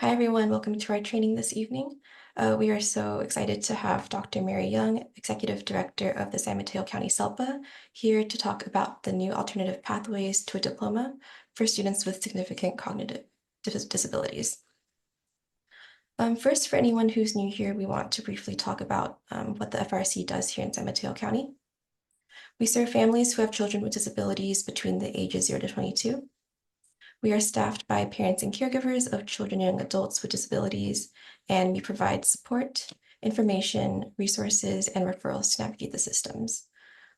Hi, everyone. Welcome to our training this evening. We are so excited to have Dr. Mary Young, Executive Director of the San Mateo County SELPA, here to talk about the new alternative pathways to a diploma for students with significant cognitive disabilities. First, for anyone who's new here, we want to briefly talk about what the FRC does here in San Mateo County. We serve families who have children with disabilities between the ages 0 to 22. We are staffed by parents and caregivers of children and young adults with disabilities, and we provide support, information, resources, and referrals to navigate the systems.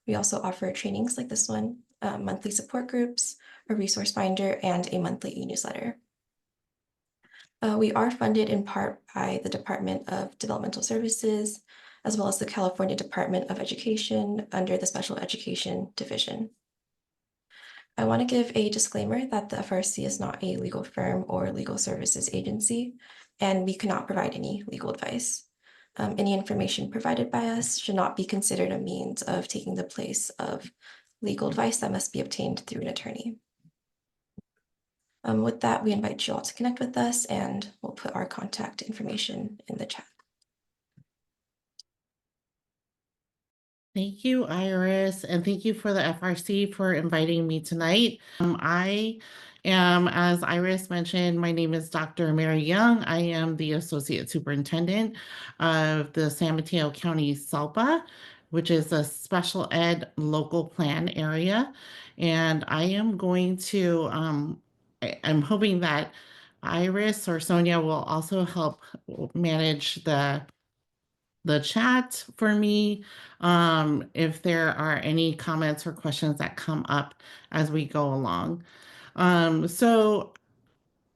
We also offer trainings like this one, monthly support groups, a resource finder, and a monthly e-newsletter. We are funded in part by the Department of Developmental Services, as well as the California Department of Education under the Special Education Division. I want to give a disclaimer that the FRC is not a legal firm or legal services agency, and we cannot provide any legal advice. Any information provided by us should not be considered a means of taking the place of legal advice that must be obtained through an attorney. With that, we invite you all to connect with us, and we'll put our contact information in the chat. Thank you, Iris, and thank you for the FRC for inviting me tonight. I am, as Iris mentioned, my name is Dr. Mary Young. I am the Associate Superintendent of the San Mateo County SELPA, which is a special ed local plan area. And I am going to, I'm hoping that Iris or Sonia will also help manage the chat for me if there are any comments or questions that come up as we go along. So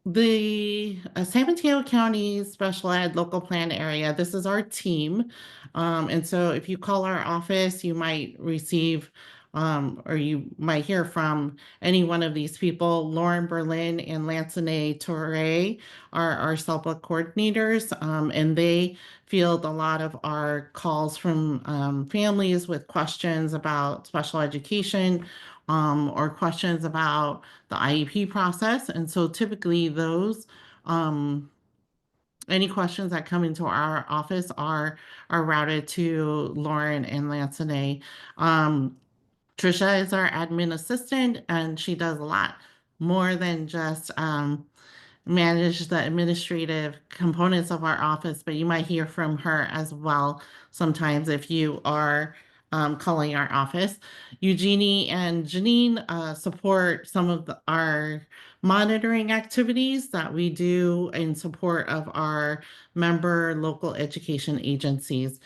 the San Mateo County Special Ed Local Plan Area, this is our team. And so if you call our office, you might receive or you might hear from any one of these people. Lauren Berlin and Lansane Torre are our SELPA coordinators, and they field a lot of our calls from families with questions about special education or questions about the IEP process. And so typically those any questions that come into our office are routed to Lauren and Lansane. Trisha is our admin assistant, and she does a lot more than just manage the administrative components of our office, but you might hear from her as well sometimes if you are calling our office. Eugenie and Janine support some of our monitoring activities that we do in support of our member local education agencies.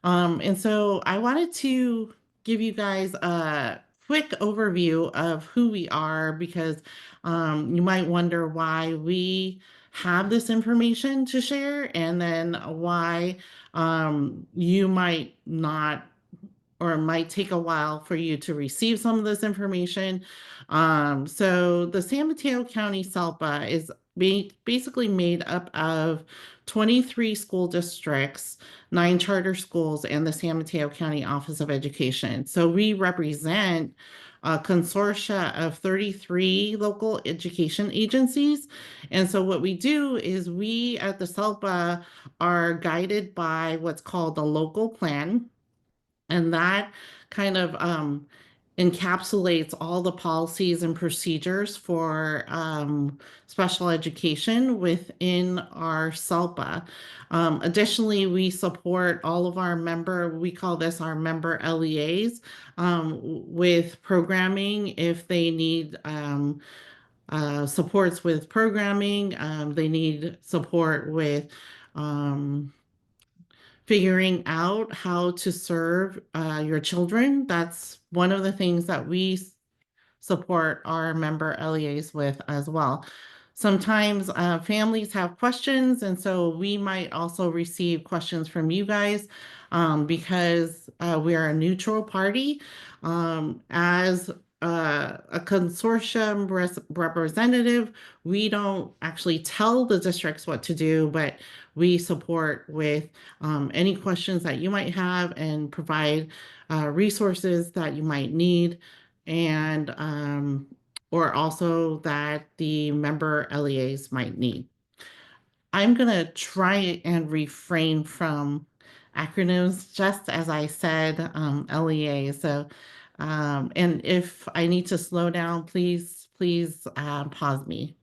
And so I wanted to give you guys a quick overview of who we are because you might wonder why we have this information to share and then why you might not or it might take a while for you to receive some of this information. So the San Mateo County SELPA is basically made up of 23 school districts, 9 charter schools, and the San Mateo County Office of Education. So we represent a consortia of 33 local education agencies. And so what we do is we at the SELPA are guided by what's called the local plan. And that kind of encapsulates all the policies and procedures for special education within our SELPA. Additionally, we support all of our we call this our member LEAs, with programming if they need supports with programming, they need support with figuring out how to serve your children. That's one of the things that we support our member LEAs with as well. Sometimes families have questions, and so we might also receive questions from you guys because we are a neutral party. As a consortium representative, we don't actually tell the districts what to do, but we support with any questions that you might have and provide resources that you might need, and or also that the member LEAs might need. I'm going to try and refrain from acronyms, just as I said, LEA. So, and if I need to slow down, please pause me.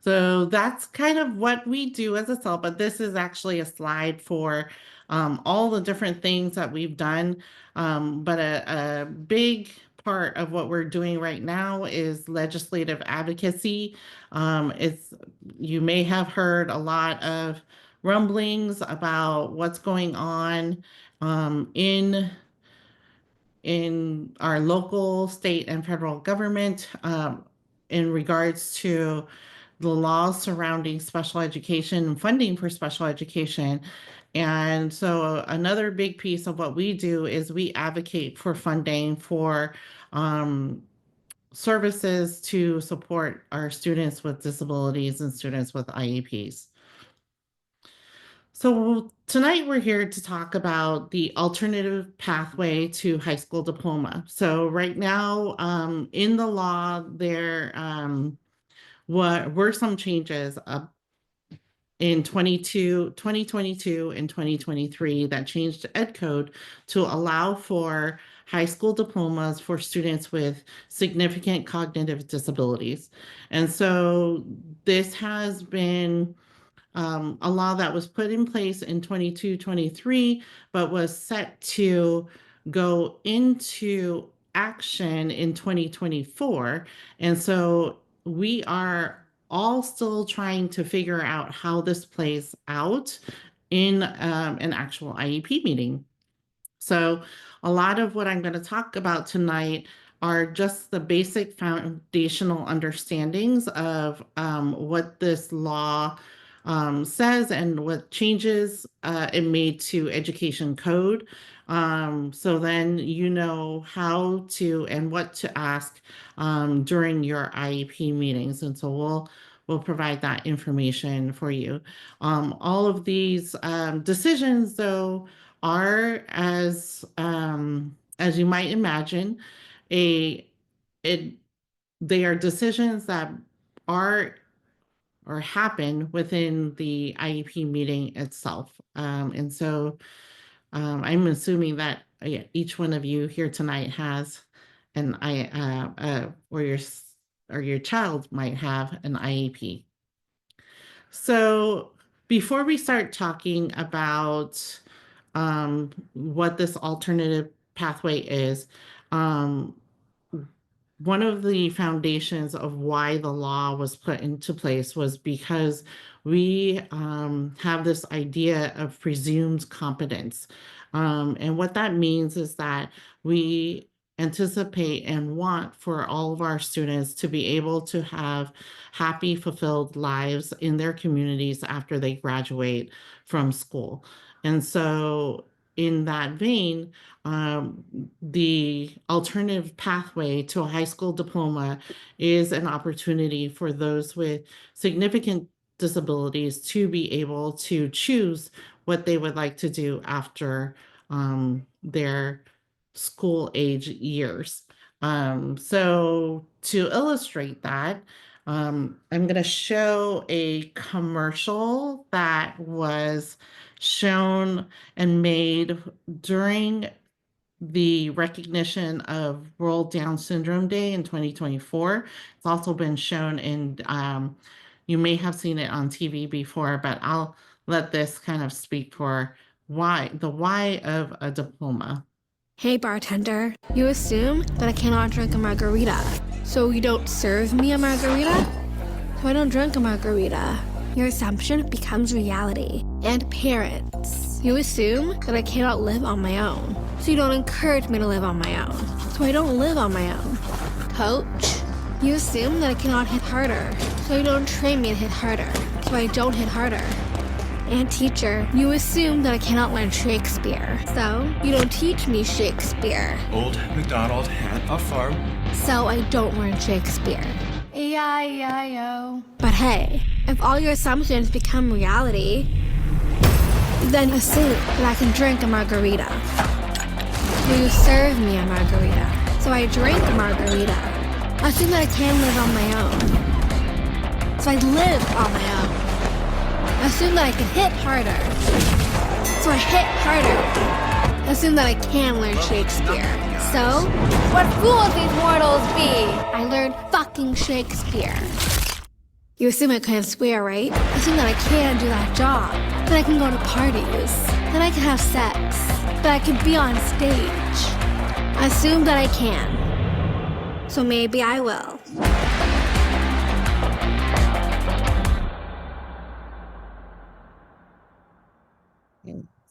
So that's kind of what we do as a SELPA. This is actually a slide for all the different things that we've done. But a big part of what we're doing right now is legislative advocacy. You may have heard a lot of rumblings about what's going on in our local, state, and federal government in regards to the laws surrounding special education and funding for special education. And so another big piece of what we do is we advocate for funding for services to support our students with disabilities and students with IEPs. So tonight we're here to talk about the alternative pathway to high school diploma. So right now, in the law, there were some changes in 2022 and 2023 that changed Ed Code to allow for high school diplomas for students with significant cognitive disabilities. And so this has been a law that was put in place in 22-23, but was set to go into action in 2024. And so we are all still trying to figure out how this plays out in an actual IEP meeting. So a lot of what I'm going to talk about tonight are just the basic foundational understandings of what this law says and what changes it made to education code. So then you know how to and what to ask during your IEP meetings. And so we'll provide that information for you. All of these decisions, though, are as you might imagine, they are decisions that are or happen within the IEP meeting itself. And so I'm assuming that each one of you here tonight has or your child might have an IEP. So before we start talking about what this alternative pathway is, one of the foundations of why the law was put into place was because we have this idea of presumed competence. And what that means is that we anticipate and want for all of our students to be able to have happy, fulfilled lives in their communities after they graduate from school. And so in that vein, the alternative pathway to a high school diploma is an opportunity for those with significant disabilities to be able to choose what they would like to do after their school age years. So to illustrate that, I'm going to show a commercial that was shown and made during the recognition of World Down Syndrome Day in 2024. It's also been shown in, you may have seen it on TV before, but I'll let this kind of speak for the why of a diploma. Hey bartender, you assume that I cannot drink a margarita, so you don't serve me a margarita? So I don't drink a margarita. Your assumption becomes reality. And parents, you assume that I cannot live on my own, so you don't encourage me to live on my own, so I don't live on my own. Coach, you assume that I cannot hit harder, so you don't train me to hit harder, so I don't hit harder. And teacher, you assume that I cannot learn Shakespeare, so you don't teach me Shakespeare. Old MacDonald had a farm, so I don't learn Shakespeare. E-I-E-I-O. But hey, if all your assumptions become reality, then assume that I can drink a margarita. Will you serve me a margarita? So I drink a margarita. Assume that I can live on my own. So I live on my own. assume that I can hit harder. So I hit harder. Assume that I can learn Shakespeare. So, what fools these mortals be! I learned fucking Shakespeare. You assume I can't swear, right? Assume that I can do that job. That I can go to parties. That I can have sex. That I can be on stage. Assume that I can. So maybe I will.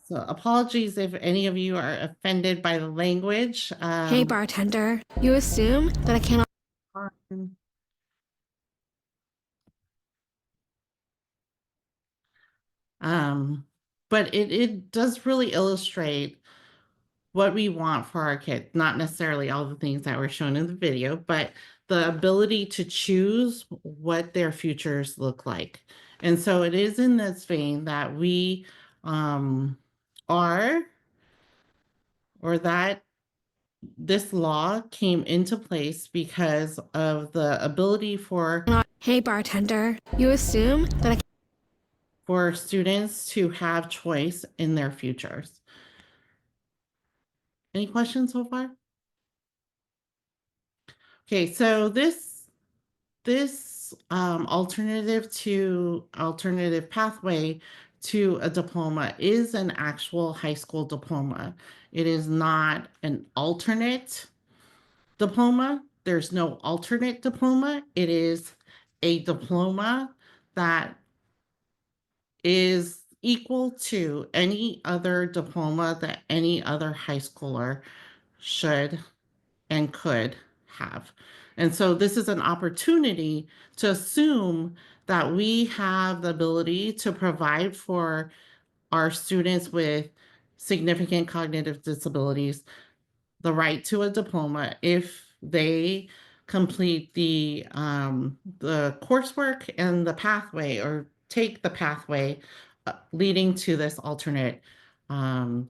So apologies if any of you are offended by the language. Hey, bartender. You assume that I cannot. But it does really illustrate what we want for our kids, not necessarily all the things that were shown in the video, but the ability to choose what their futures look like. And so it is in this vein that we are, or that this law came into place because of the ability for Hey, bartender. You assume that I. for students to have choice in their futures. Any questions so far? Okay, so this alternative pathway to a diploma is an actual high school diploma. It is not an alternate diploma. There's no alternate diploma. It is a diploma that is equal to any other diploma that any other high schooler should and could have. And so this is an opportunity to assume that we have the ability to provide for our students with significant cognitive disabilities the right to a diploma if they complete the coursework and the pathway, or take the pathway leading to this alternate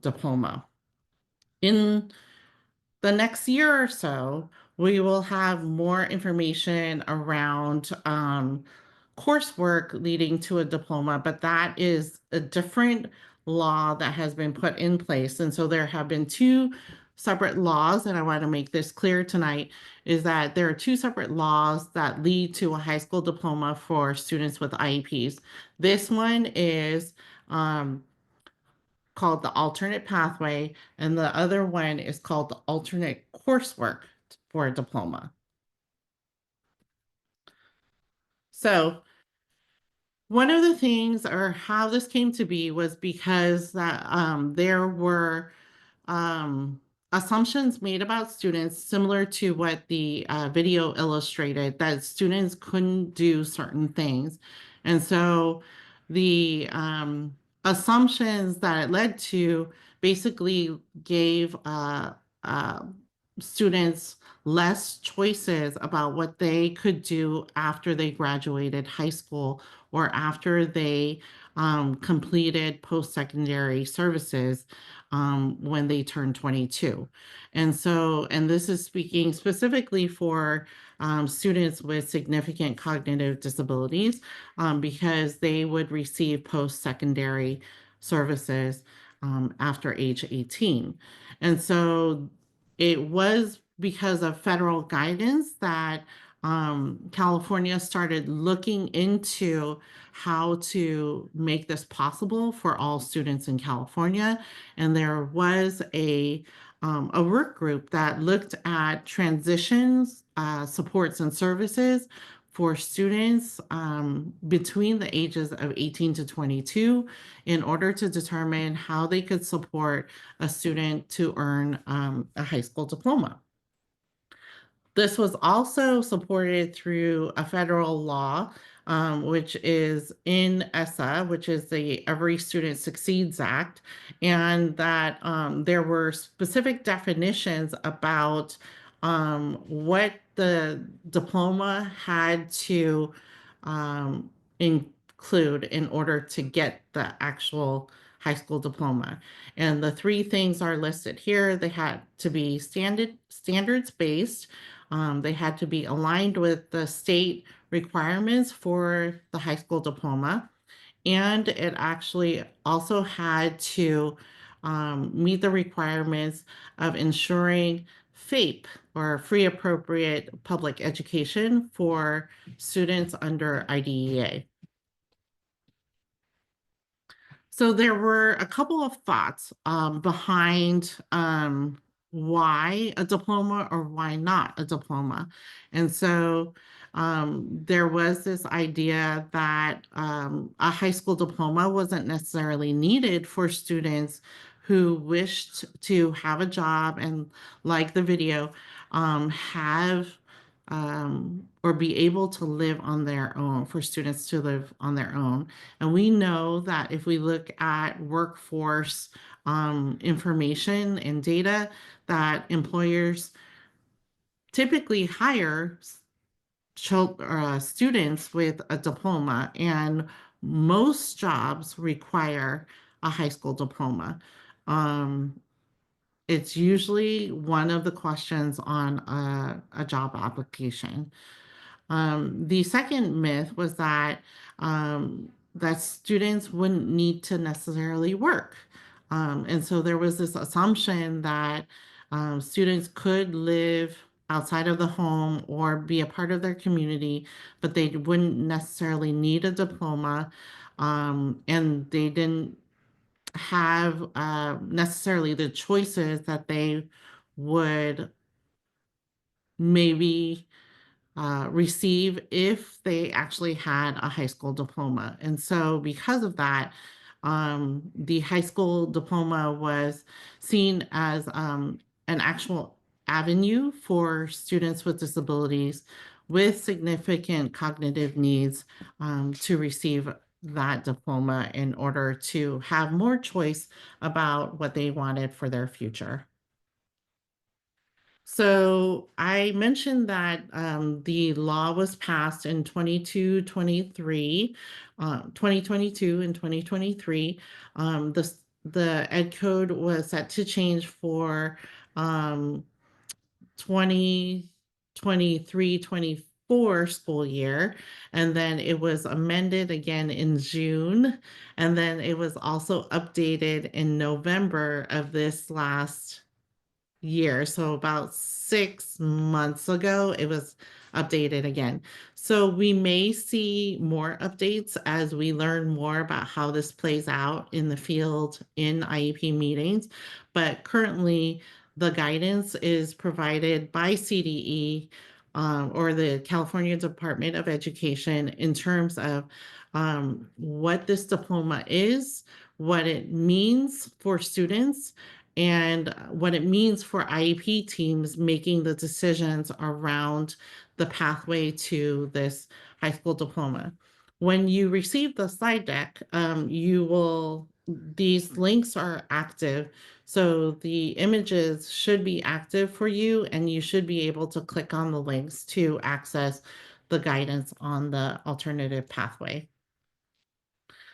diploma. In the next year or so, we will have more information around coursework leading to a diploma, but that is a different law that has been put in place. And so there have been two separate laws, and I want to make this clear tonight, is that there are two separate laws that lead to a high school diploma for students with IEPs. This one is called the alternate pathway, and the other one is called the alternate coursework for a diploma. So one of the things, or how this came to be, was because that there were assumptions made about students similar to what the video illustrated, that students couldn't do certain things. And so the assumptions that it led to basically gave students less choices about what they could do after they graduated high school, or after they completed post-secondary services when they turned 22. And so, and this is speaking specifically for students with significant cognitive disabilities, because they would receive post-secondary services after age 18. And so it was because of federal guidance that California started looking into how to make this possible for all students in California. And there was a work group that looked at transitions, supports, and services for students between the ages of 18 to 22 in order to determine how they could support a student to earn a high school diploma. This was also supported through a federal law, which is in ESSA, which is the Every Student Succeeds Act, and that there were specific definitions about what the diploma had to include in order to get the actual high school diploma. And the three things are listed here. They had to be standards based. They had to be aligned with the state requirements for the high school diploma, and it actually also had to meet the requirements of ensuring FAPE, or free appropriate public education, for students under IDEA. So there were a couple of thoughts behind why a diploma or why not a diploma. And so there was this idea that a high school diploma wasn't necessarily needed for students who wished to have a job and, like the video, have or be able to live on their own, for students to live on their own. And we know that if we look at workforce information and data, that employers typically hire students with a diploma, and most jobs require a high school diploma. It's usually one of the questions on a job application. The second myth was that students wouldn't need to necessarily work. And so there was this assumption that students could live outside of the home or be a part of their community, but they wouldn't necessarily need a diploma, and they didn't have necessarily the choices that they would maybe receive if they actually had a high school diploma. And so because of that, the high school diploma was seen as an actual avenue for students with disabilities with significant cognitive needs to receive that diploma in order to have more choice about what they wanted for their future. So I mentioned that the law was passed in 2022 and 2023. The ed code was set to change for 2023-24 school year, and then it was amended again in June, and then it was also updated in November of this last year. So about 6 months ago, it was updated again. So we may see more updates as we learn more about how this plays out in the field in IEP meetings. But currently, the guidance is provided by CDE, or the California Department of Education, in terms of what this diploma is, what it means for students, and what it means for IEP teams making the decisions around the pathway to this high school diploma. When you receive the slide deck, these links are active. So the images should be active for you, and you should be able to click on the links to access the guidance on the alternative pathway.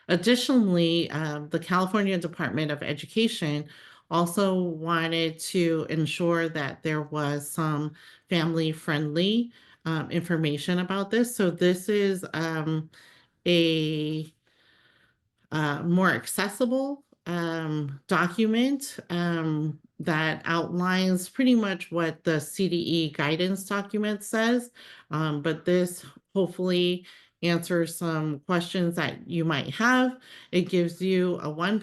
Additionally, the California Department of Education also wanted to ensure that there was some family-friendly information about this. So this is a more accessible document that outlines pretty much what the CDE guidance document says, but this hopefully answers some questions that you might have. It gives you a what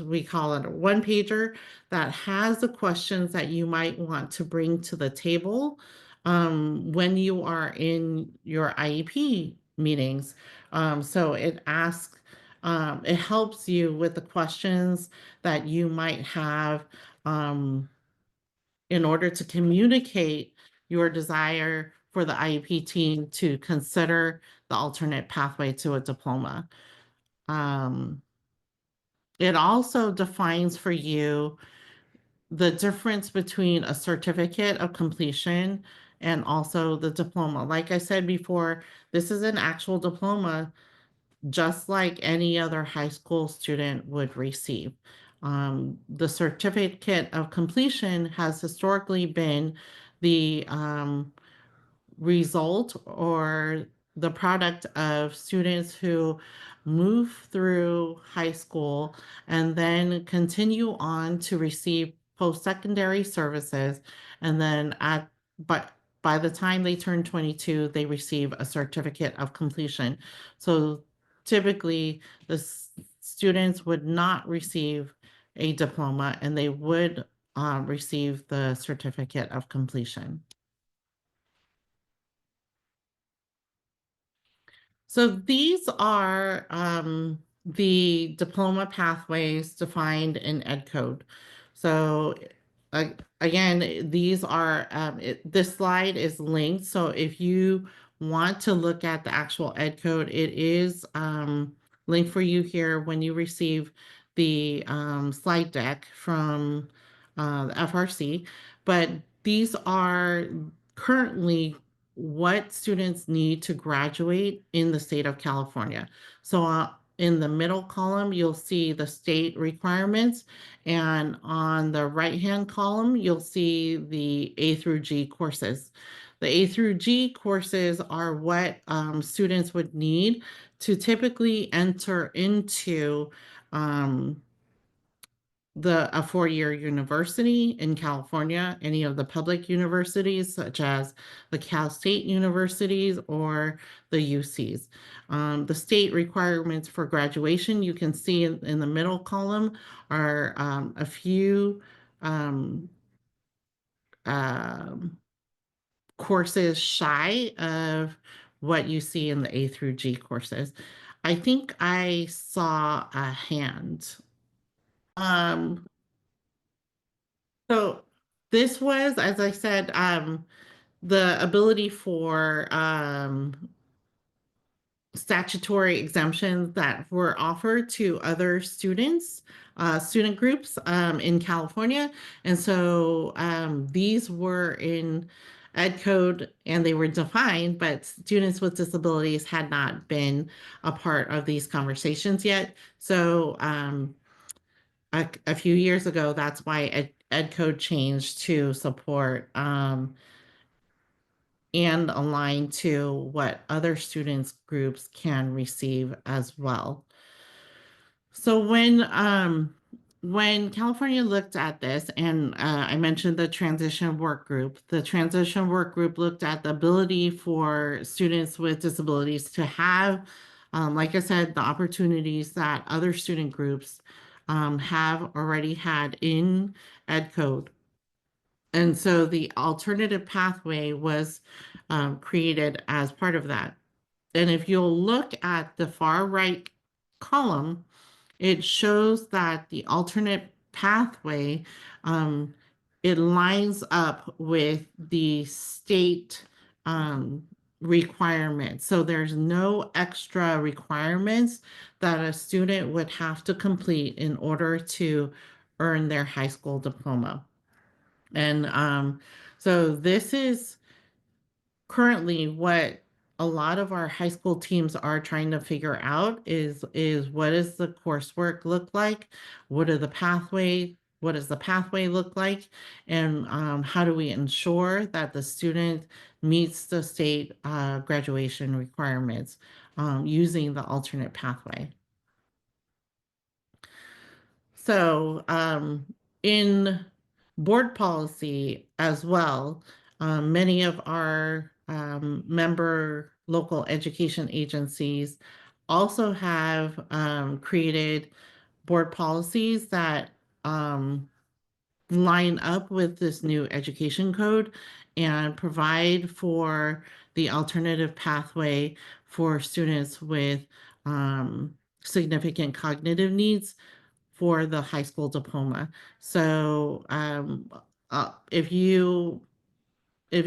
we call it, a one pager that has the questions that you might want to bring to the table when you are in your IEP meetings. So it asks, it helps you with the questions that you might have in order to communicate your desire for the IEP team to consider the alternate pathway to a diploma. It also defines for you the difference between a certificate of completion and also the diploma. Like I said before, this is an actual diploma, just like any other high school student would receive. The certificate of completion has historically been the result or the product of students who move through high school and then continue on to receive post-secondary services, and then but by the time they turn 22, they receive a certificate of completion. So typically, students would not receive a diploma, and they would receive the certificate of completion. So these are the diploma pathways defined in Ed Code. So again, these are, this slide is linked. So if you want to look at the actual Ed Code, it is linked for you here when you receive the slide deck from the FRC. But these are currently what students need to graduate in the state of California. So in the middle column, you'll see the state requirements, and on the right-hand column, you'll see the A through G courses. The A through G courses are what students would need to typically enter into a four-year university in California, any of the public universities such as the Cal State universities or the UCs. The state requirements for graduation, you can see in the middle column, are a few courses shy of what you see in the A through G courses. I think I saw a hand. So this was, as I said, the ability for statutory exemptions that were offered to other students, student groups in California. And so these were in Ed Code and they were defined, but students with disabilities had not been a part of these conversations yet. So a few years ago, that's why Ed Code changed to support and align to what other students groups can receive as well. So when California looked at this, and I mentioned the transition work group, the transition work group looked at the ability for students with disabilities to have, like I said, the opportunities that other student groups have already had in Ed Code. And so the alternative pathway was created as part of that. And if you'll look at the far right column, it shows that the alternate pathway, it lines up with the state requirements. So there's no extra requirements that a student would have to complete in order to earn their high school diploma. And so this is currently what a lot of our high school teams are trying to figure out is what does the coursework look like? What does the pathway look like? And how do we ensure that the student meets the state graduation requirements using the alternate pathway? So in board policy as well, many of our member local education agencies also have created board policies that line up with this new education code and provide for the alternative pathway for students with significant cognitive needs for the high school diploma. So if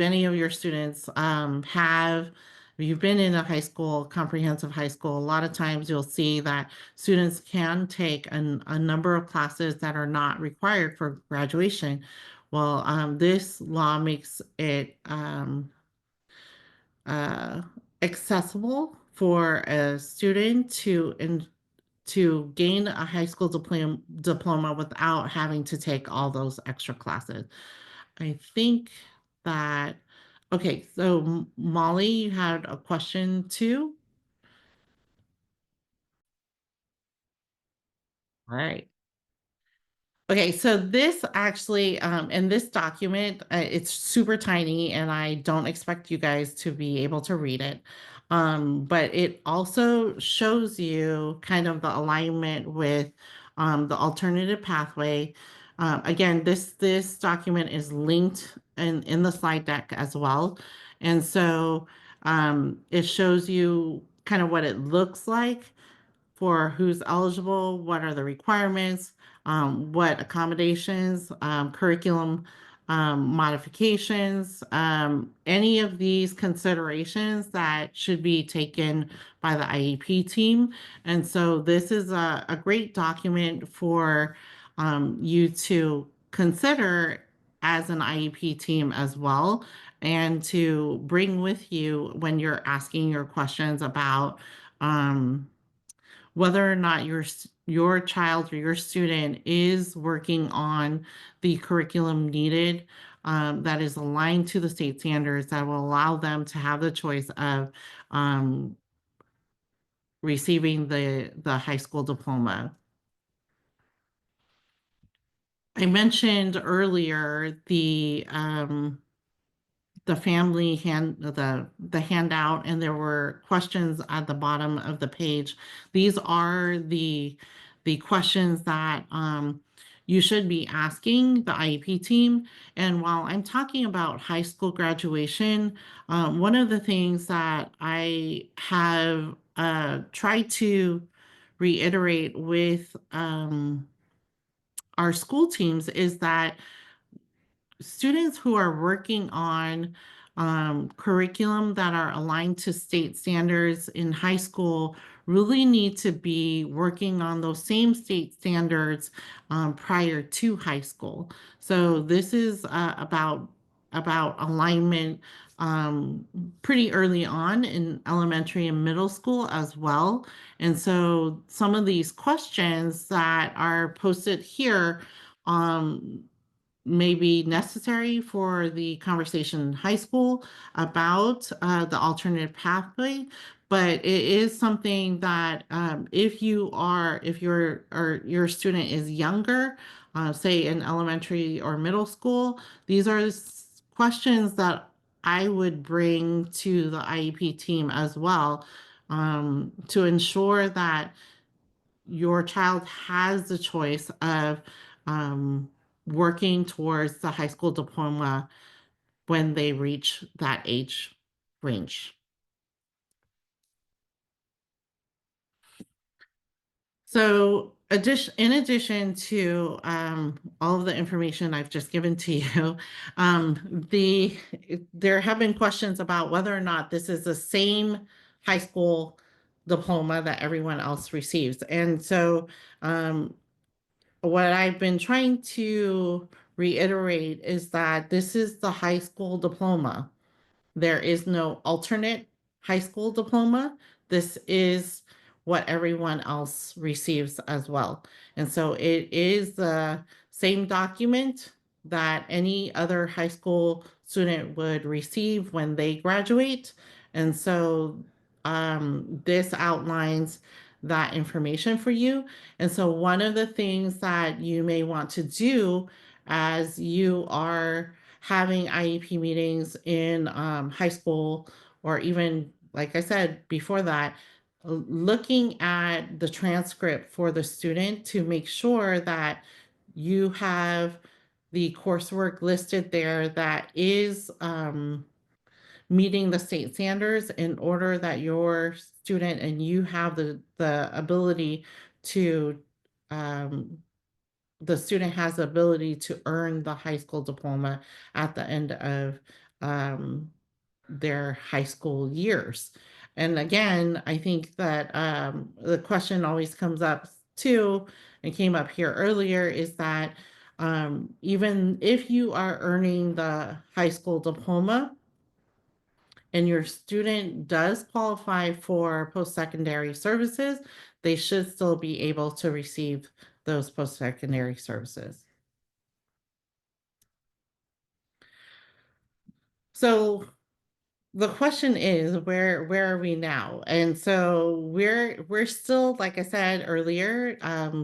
any of your students if you've been in a high school, comprehensive high school, a lot of times you'll see that students can take a number of classes that are not required for graduation. Well, this law makes it accessible for a student to gain a high school diploma without having to take all those extra classes. I think that Okay, so Molly, you had a question too? All right. Okay, so this actually, in this document, it's super tiny, and I don't expect you guys to be able to read it. But it also shows you kind of the alignment with the alternative pathway. Again, this document is linked in the slide deck as well, and so it shows you kind of what it looks like for who's eligible, what are the requirements, what accommodations, curriculum modifications, any of these considerations that should be taken by the IEP team. And so this is a great document for you to consider as an IEP team as well, and to bring with you when you're asking your questions about whether or not your child or your student is working on the curriculum needed, that is aligned to the state standards, that will allow them to have the choice of um, receiving the high school diploma. I mentioned earlier the family the handout, and there were questions at the bottom of the page. These are the questions that you should be asking the IEP team. And while I'm talking about high school graduation, one of the things that I have tried to reiterate with our school teams is that students who are working on curriculum that are aligned to state standards in high school really need to be working on those same state standards prior to high school. So this is about alignment pretty early on in elementary and middle school as well. And so some of these questions that are posted here um, may be necessary for the conversation in high school about the alternative pathway, but it is something that if your student is younger, say in elementary or middle school, these are questions that I would bring to the IEP team as well, to ensure that your child has the choice of um, working towards the high school diploma when they reach that age range. So in addition to all of the information I've just given to you, there have been questions about whether or not this is the same high school diploma that everyone else receives. And so what I've been trying to reiterate is that this is the high school diploma. There is no alternate high school diploma. This is what everyone else receives as well. And so it is the same document that any other high school student would receive when they graduate. And so this outlines that information for you. And so one of the things that you may want to do as you are having IEP meetings in high school, or even, like I said before that, looking at the transcript for the student to make sure that you have the coursework listed there that is meeting the state standards, in order that your student and you have the ability to um, the student has the ability to earn the high school diploma at the end of their high school years. And again, I think that the question always comes up too, and came up here earlier, is that even if you are earning the high school diploma and your student does qualify for post-secondary services, they should still be able to receive those post-secondary services. So the question is where are we now? And so we're still, like I said earlier,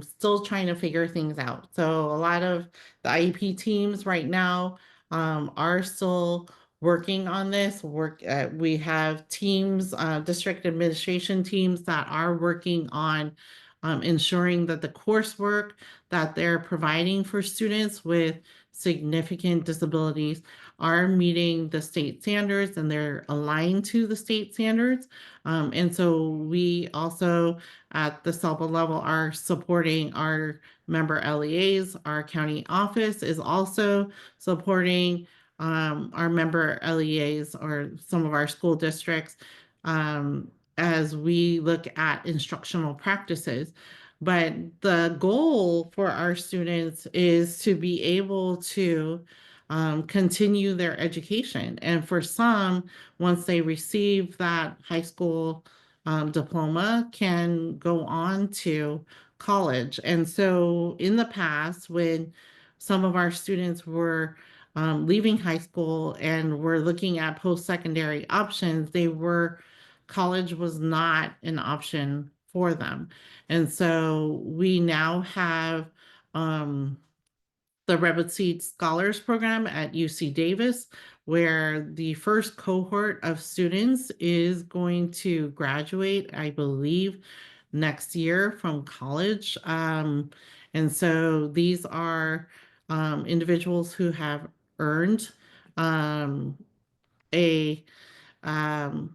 still trying to figure things out. So a lot of the IEP teams right now are still working on this. We have teams, district administration teams that are working on ensuring that the coursework that they're providing for students with significant disabilities are meeting the state standards and they're aligned to the state standards. And so we also at the SELPA level are supporting our member LEAs. Our county office is also supporting our member LEAs or some of our school districts as we look at instructional practices. But the goal for our students is to be able to continue their education. And for some, once they receive that high school diploma, can go on to college. And so in the past, when some of our students were leaving high school and were looking at post-secondary options, college was not an option for them. And so we now have the Rebel Seed Scholars Program at UC Davis, where the first cohort of students is going to graduate, I believe, next year from college. And so these are individuals who have earned a um,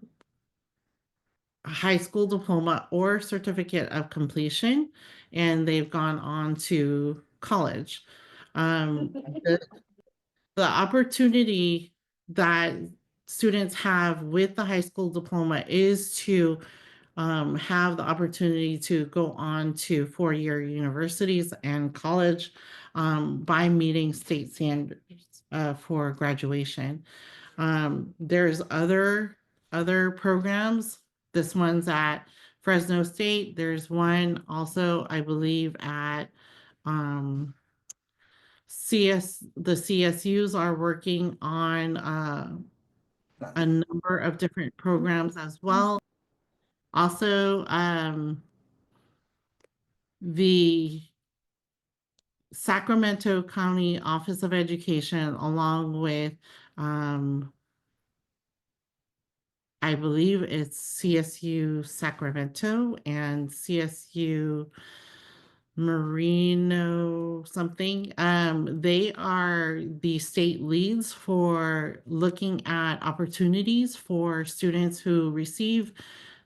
high school diploma or certificate of completion, and they've gone on to college. The, the opportunity that students have with the high school diploma is to have the opportunity to go on to four-year universities and college by meeting state standards for graduation. There's other programs. This one's at Fresno State. There's one also, I believe, at the CSUs are working on a number of different programs as well. Also, the Sacramento County Office of Education, along with I believe it's CSU Sacramento and CSU Marino something. They are the state leads for looking at opportunities for students who receive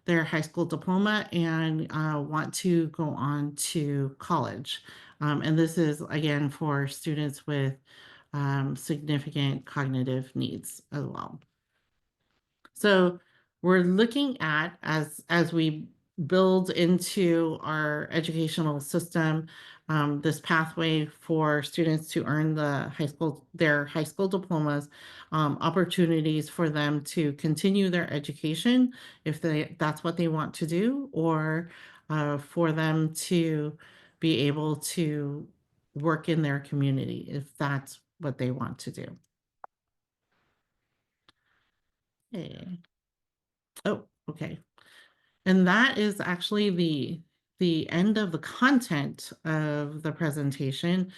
their high school diploma and want to go on to college. And this is again for students with significant cognitive needs as well. So we're looking at as we build into our educational system this pathway for students to earn their high school diplomas, opportunities for them to continue their education if that's what they want to do, or for them to be able to work in their community if that's what they want to do. Okay. Oh, okay. And that is actually the end of the content of the presentation.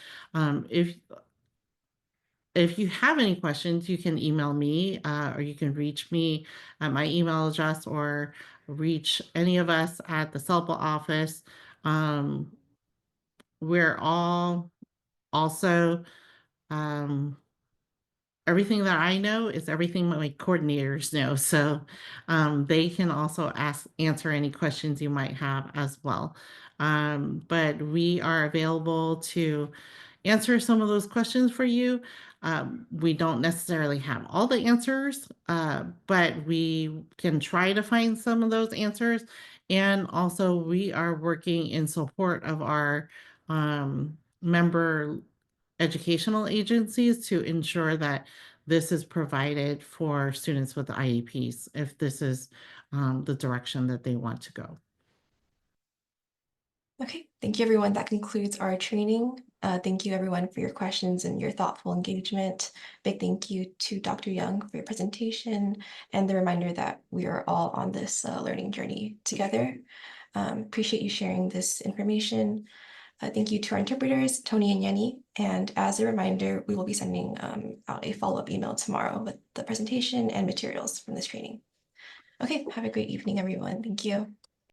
If you have any questions, you can email me or you can reach me at my email address or reach any of us at the SELPA office. We're all also everything that I know is everything my coordinators know. So they can also answer any questions you might have as well. But we are available to answer some of those questions for you. We don't necessarily have all the answers, but we can try to find some of those answers. And also we are working in support of our member educational agencies to ensure that this is provided for students with IEPs if this is the direction that they want to go. Okay, thank you everyone. That concludes our training. Thank you everyone for your questions and your thoughtful engagement. Big thank you to Dr. Young for your presentation and the reminder that we are all on this learning journey together. Appreciate you sharing this information. Thank you to our interpreters, Tony and Yenny. And as a reminder, we will be sending out a follow-up email tomorrow with the presentation and materials from this training. Okay, have a great evening, everyone. Thank you.